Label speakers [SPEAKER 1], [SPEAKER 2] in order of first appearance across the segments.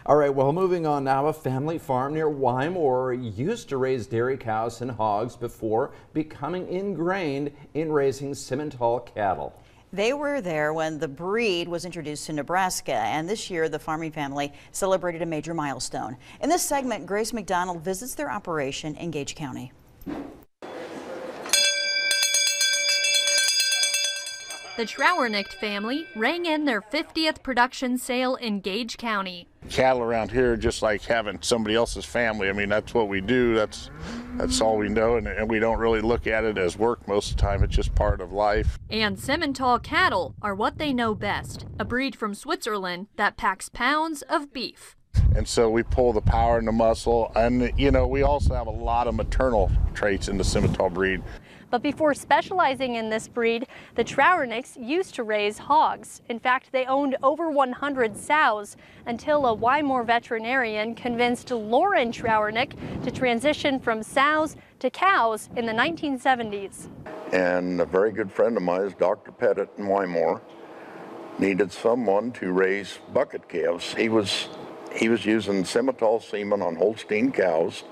[SPEAKER 1] All right, well, moving on now, a family farm near Wymore used to raise dairy cows and hogs before becoming ingrained in raising Simmental cattle.
[SPEAKER 2] They were there when the breed was introduced to Nebraska, and this year the farming family celebrated a major milestone. In this segment, Grace McDonald visits their operation in Gage County.
[SPEAKER 3] The Trauernicht family rang in their 50th production sale in Gage County.
[SPEAKER 4] Cattle around here are just like having somebody else's family. I mean, that's what we do. That's all we know, and we don't really look at it as work most of the time. It's just part of life.
[SPEAKER 3] And Simmental cattle are what they know best, a breed from Switzerland that packs pounds of beef.
[SPEAKER 4] And so we pull the power and the muscle, and you know, we also have a lot of maternal traits in the Simmental breed.
[SPEAKER 5] But before specializing in this breed, the Trauernichts used to raise hogs. In fact, they owned over 100 sows until a Wymore veterinarian convinced Loren Trauernicht to transition from sows to cows in the 1970s.
[SPEAKER 6] And a very good friend of mine is Dr. Pettit in Wymore. Needed someone to raise bucket calves. He was using Simmental semen on Holstein cows.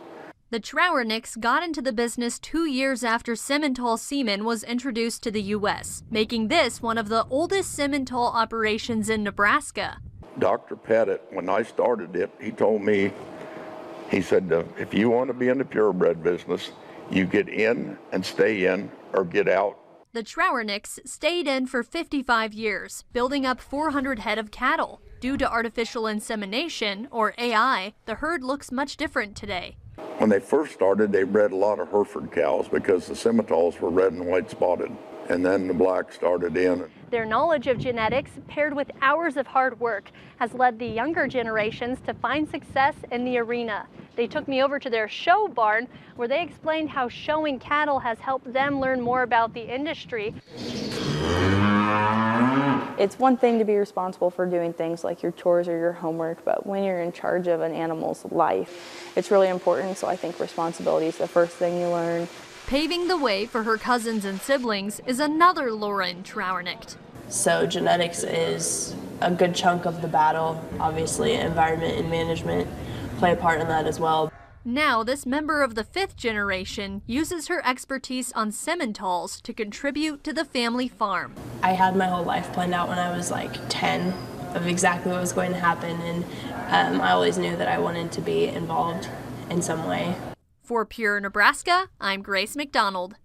[SPEAKER 3] The Trauernichts got into the business 2 years after Simmental semen was introduced to the U.S., making this one of the oldest Simmental operations in Nebraska.
[SPEAKER 6] Dr. Pettit, when I started it, he told me, he said, if you want to be in the purebred business, you get in and stay in or get out.
[SPEAKER 3] The Trauernichts stayed in for 55 years, building up 400 head of cattle. Due to artificial insemination, or AI, the herd looks much different today.
[SPEAKER 6] When they first started, they bred a lot of Hereford cows because the Simmentals were red and white spotted, and then the black started in.
[SPEAKER 5] Their knowledge of genetics, paired with hours of hard work, has led the younger generations to find success in the arena. They took me over to their show barn, where they explained how showing cattle has helped them learn more about the industry.
[SPEAKER 7] It's one thing to be responsible for doing things like your chores or your homework, but when you're in charge of an animal's life, it's really important. So I think responsibility is the first thing you learn.
[SPEAKER 3] Paving the way for her cousins and siblings is another Loren Trauernicht.
[SPEAKER 8] So genetics is a good chunk of the battle. Obviously, environment and management play a part in that as well.
[SPEAKER 3] Now, this member of the 5th generation uses her expertise on Simmentals to contribute to the family farm.
[SPEAKER 8] I had my whole life planned out when I was like 10 of exactly what was going to happen, and I always knew that I wanted to be involved in some way.
[SPEAKER 3] For Pure Nebraska, I'm Grace McDonald.